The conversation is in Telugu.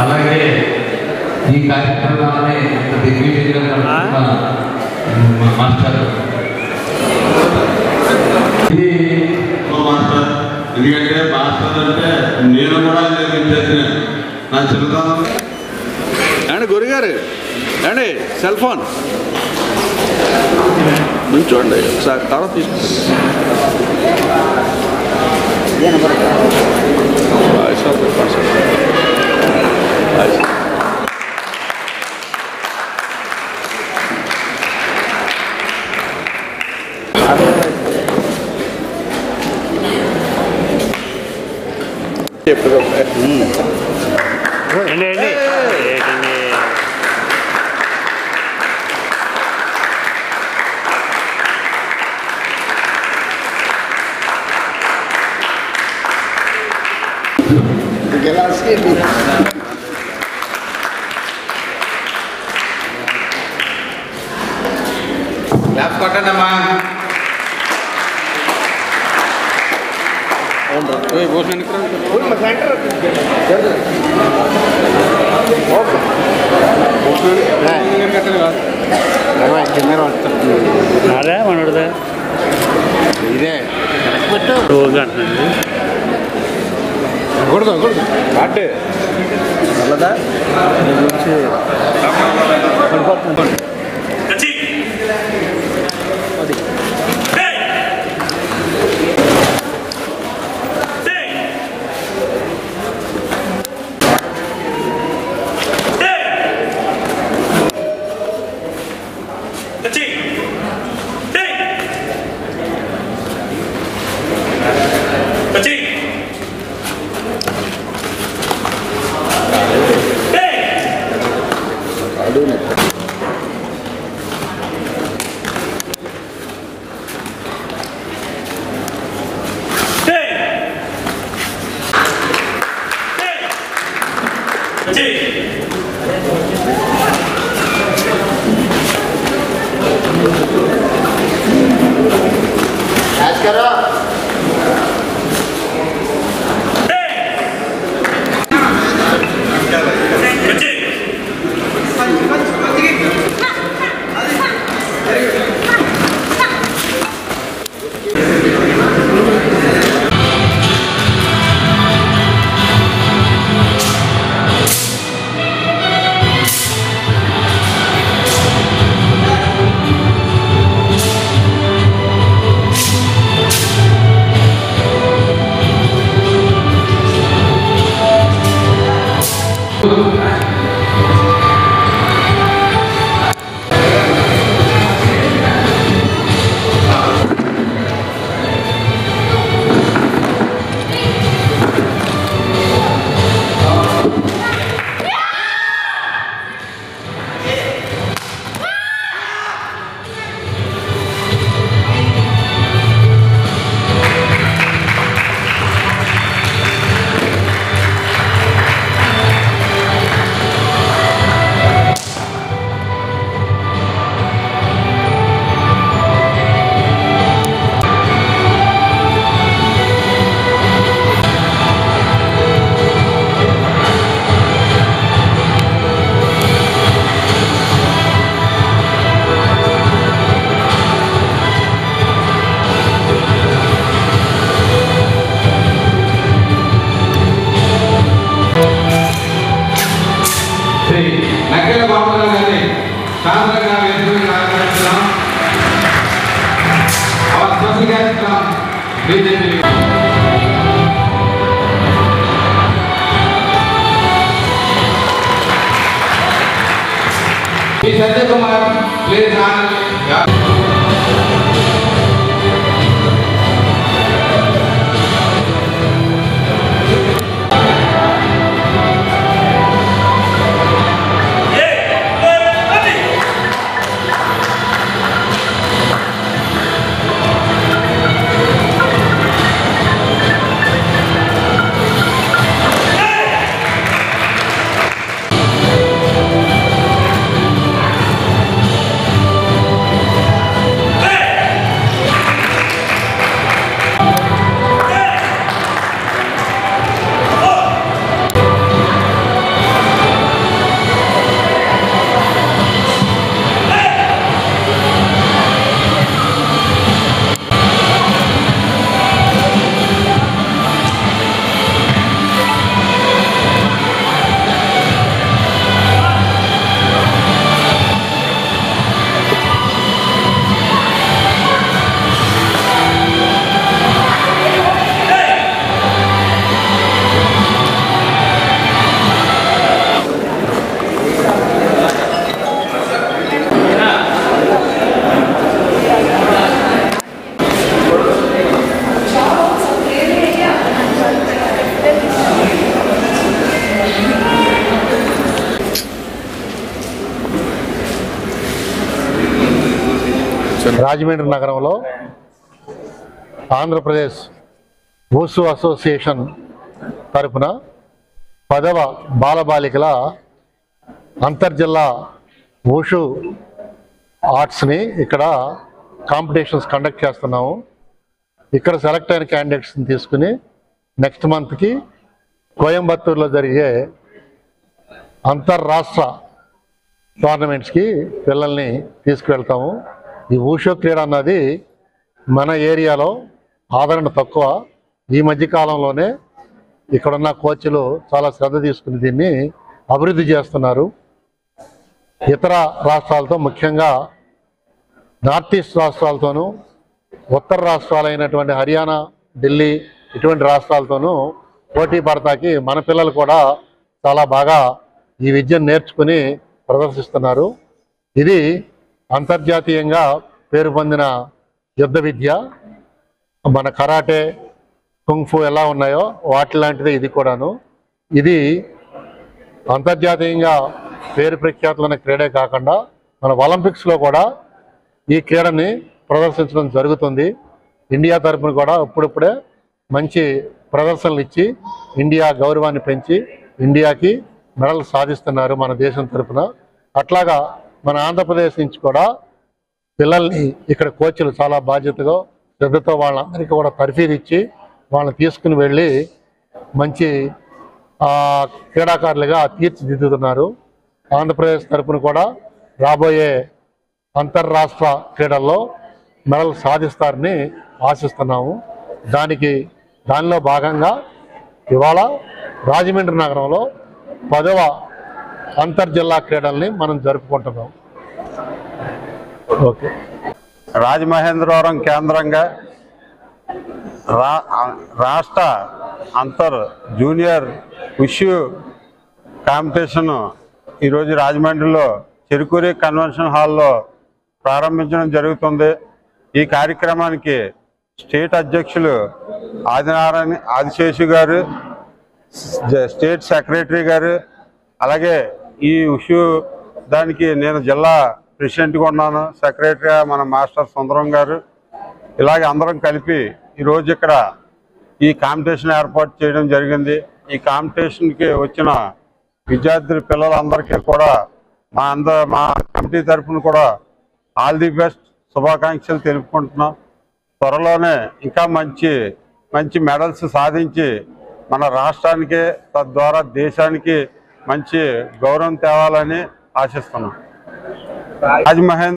అలాగే ఈ కార్యక్రమాన్ని దిగ్విజయంగా మాస్టర్ ఇది మాస్టర్ ఎందుకంటే మాస్టర్ అంటే నేను కూడా చేసిన నా చిన్నతనం అండి గురుగారు అండి సెల్ ఫోన్ నుంచోండి ఒకసారి తర్వాత క్లాప్ కొట్టండమ్మా. అదే మనోడదా ఇదే రోజు అంటున్నాడు కూడదు కూడదు అంటే అల్లదా Sanjay Kumar, please hand. Rajahmundry నగరంలో ఆంధ్రప్రదేశ్ వూషు అసోసియేషన్ తరపున 10వ బాలబాలికల అంతర్జిల్లా వూషు ఆర్ట్స్ని ఇక్కడ కాంపిటీషన్స్ కండక్ట్ చేస్తున్నాము. ఇక్కడ సెలెక్ట్ అయిన క్యాండిడేట్స్ని తీసుకుని నెక్స్ట్ మంత్కి కోయంబత్తూరులో జరిగే అంతర్రాష్ట్ర టోర్నమెంట్స్కి పిల్లల్ని తీసుకువెళ్తాము. ఈ వూషు క్రీడ అన్నది మన ఏరియాలో ఆదరణ తక్కువ. ఈ మధ్యకాలంలోనే ఇక్కడున్న కోచ్లు చాలా శ్రద్ధ తీసుకుని దీన్ని అభివృద్ధి చేస్తున్నారు. ఇతర రాష్ట్రాలతో, ముఖ్యంగా నార్త్ ఈస్ట్ రాష్ట్రాలతోనూ, ఉత్తర రాష్ట్రాలైనటువంటి హర్యానా, ఢిల్లీ ఇటువంటి రాష్ట్రాలతోనూ పోటీ పడతాకి మన పిల్లలు కూడా చాలా బాగా ఈ విద్యను నేర్చుకుని ప్రదర్శిస్తున్నారు. ఇది అంతర్జాతీయంగా పేరు పొందిన యుద్ధ విద్య. మన కరాటే, కుంగ్ఫు ఎలా ఉన్నాయో వాటి లాంటిదే ఇది కూడాను. ఇది అంతర్జాతీయంగా పేరు ప్రఖ్యాతులైన క్రీడే కాకుండా మన ఒలింపిక్స్లో కూడా ఈ క్రీడని ప్రదర్శించడం జరుగుతుంది. ఇండియా తరఫున కూడా ఇప్పుడిప్పుడే మంచి ప్రదర్శనలు ఇచ్చి ఇండియా గౌరవాన్ని పెంచి ఇండియాకి మెడల్ సాధిస్తున్నారు మన దేశం తరఫున. అట్లాగా మన ఆంధ్రప్రదేశ్ నుంచి కూడా పిల్లల్ని ఇక్కడ కోచ్లు చాలా బాధ్యతగా శ్రద్ధతో వాళ్ళందరికీ కూడా తర్ఫీదు ఇచ్చి వాళ్ళని తీసుకుని వెళ్ళి మంచి క్రీడాకారులుగా తీర్చిదిద్దుతున్నారు. ఆంధ్రప్రదేశ్ తరఫున కూడా రాబోయే అంతర్రాష్ట్ర క్రీడల్లో మెడల్ సాధిస్తారని ఆశిస్తున్నాము. దానిలో భాగంగా ఇవాళ రాజమండ్రి నగరంలో 10వ అంతర్జిల్లా క్రీడల్ని మనం జరుపుకుంటున్నాం. ఓకే. రాజమహేంద్రవరం కేంద్రంగా రాష్ట్ర అంతర్ జూనియర్ ఉషు కాంపిటీషన్ ఈరోజు రాజమండ్రిలో చెరుకూరి కన్వెన్షన్ హాల్లో ప్రారంభించడం జరుగుతుంది. ఈ కార్యక్రమానికి స్టేట్ అధ్యక్షులు ఆదిశేషు గారు, స్టేట్ సెక్రటరీ గారు, అలాగే ఈ ఉషు దానికి నేను జిల్లా ప్రెసిడెంట్గా ఉన్నాను, సెక్రటరీగా మన మాస్టర్ సుందరం గారు, ఇలాగే అందరం కలిపి ఈరోజు ఇక్కడ ఈ కాంపిటీషన్ ఏర్పాటు చేయడం జరిగింది. ఈ కాంపిటీషన్కి వచ్చిన విద్యార్థుల పిల్లలందరికీ కూడా మా కమిటీ తరఫున కూడా ఆల్ ది బెస్ట్ శుభాకాంక్షలు తెలుపుకుంటున్నాం. త్వరలోనే ఇంకా మంచి మంచి మెడల్స్ సాధించి మన రాష్ట్రానికి, తద్వారా దేశానికి మంచి గౌరవం తేవాలని ఆశిస్తున్నాం. రాజమహేంద్ర